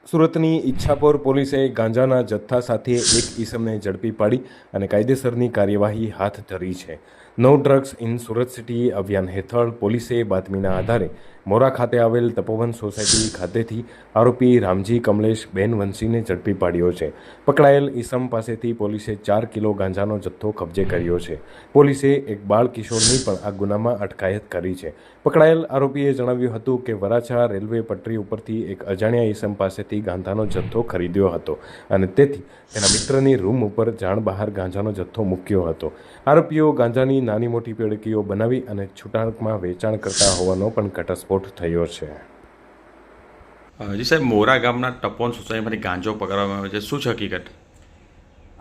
સુરતની ઈચ્છાપોર પોલીસે ગાંજાના જથ્થા સાથે એક ઈસમને ઝડપી પાડી અને કાયદેસરની કાર્યવાહી હાથ ધરી છે. No drugs in Surat city અભિયાન હેઠળ પોલીસે બાતમીના આધારે મોરા ખાતે આવેલ તપોવન સોસાયટી ખાતેથી આરોપી રામજી કમલેશ બેનવંશીને ઝડપી પાડ્યો છે. પકડાયેલ ઈસમ પાસેથી પોલીસે 4 કિલો ગાંજાનો જથ્થો કબજે કર્યો છે. પોલીસે એક બાળ કિશોરની પણ આ ગુનામાં અટકાયત કરી છે. પકડાયેલ આરોપીએ જણાવ્યું હતું કે વરાછા રેલવે પટરી ઉપરથી એક અજાણ્યા ઈસમ પાસેથી ગાંજાનો જથ્થો ખરીદ્યો હતો અને તેથી તેના મિત્રની રૂમ ઉપર જાણ બહાર ગાંજાનો જથ્થો મૂક્યો હતો. આરોપીઓ ગાંજાની નાની મોટી પેડકીઓ બનાવી અને છૂટાકમાં વેચાણ કરતા હોવાનો પણ ઘટસ્ફોટ થયો છે. જી સાહેબ, મોરા ગામના તપોવન સોસાયટીમાંથી ગાંજો પકડવામાં આવ્યો છે, શું છે હકીકત?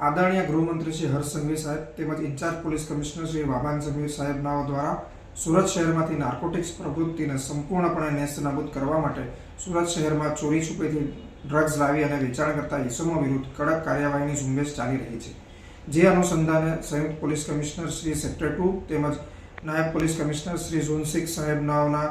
આદરણીય ગૃહમંત્રી શ્રી હર્ષ સંઘવી સાહેબ તેમજ ઇન્ચાર્જ પોલીસ કમિશનર શ્રી વાબાન સંઘવી સાહેબનાઓ દ્વારા સુરત શહેરમાંથી નાર્કોટિક્સ પ્રવૃત્તિને સંપૂર્ણપણે નેસ્તનાબૂદ કરવા માટે સુરત શહેરમાં ચોરી છુપેથી ડ્રગ્સ લાવી અને વેચાણ કરતા ઇસમો વિરુદ્ધ કડક કાર્યવાહીની ઝુંબેશ ચાલી રહી છે. જે અનુસંધાને સંયુક્ત પોલીસ કમિશનર શ્રી સેક્ટર 2 તેમજ નાયબ પોલીસ કમિશનર શ્રી ઝોન 6 સાહેબનાઓના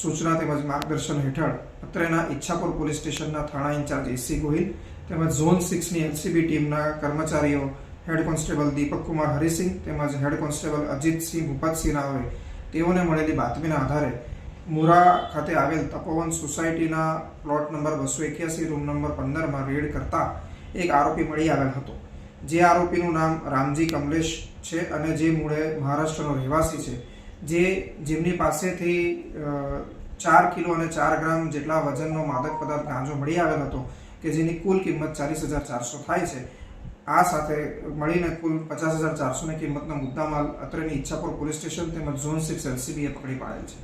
સૂચના તેમજ માર્ગદર્શન હેઠળ અત્રેના ઈચ્છાપુર પોલીસ સ્ટેશનના થાણા ઇન્ચાર્જ એસી ગોહિલ તેમજ ઝોન 6ની એલસીબી ટીમના કર્મચારીઓ હેડ કોન્સ્ટેબલ દીપક કુમાર હરિસિંહ તેમજ હેડ કોન્સ્ટેબલ અજીતસિંહ ભૂપતસિંહનાઓએ તેઓને મળેલી બાતમીના આધારે મોરા ખાતે આવેલ તપોવન સોસાયટીના પ્લોટ નંબર 281 રૂમ નંબર 15માં રેડ કરતા એક આરોપી મળી આવેલ હતો. જે આરોપીનું નામ રામજી કમલેશ છે અને જે મૂળે મહારાષ્ટ્રનો રહેવાસી છે, જેમની પાસેથી 4 કિલો અને 4 ગ્રામ જેટલા વજનનો માદક પદાર્થ ગાંજો મળી આવેલ હતો કે જેની કુલ કિંમત 40,400 થાય છે. આ સાથે મળીને કુલ 50,400ની કિંમતનો મુદ્દામાલ અત્રેની ઈચ્છાપુર પોલીસ સ્ટેશન તેમજ ઝોન 6 એલસીબીએ પકડી પાડેલ છે.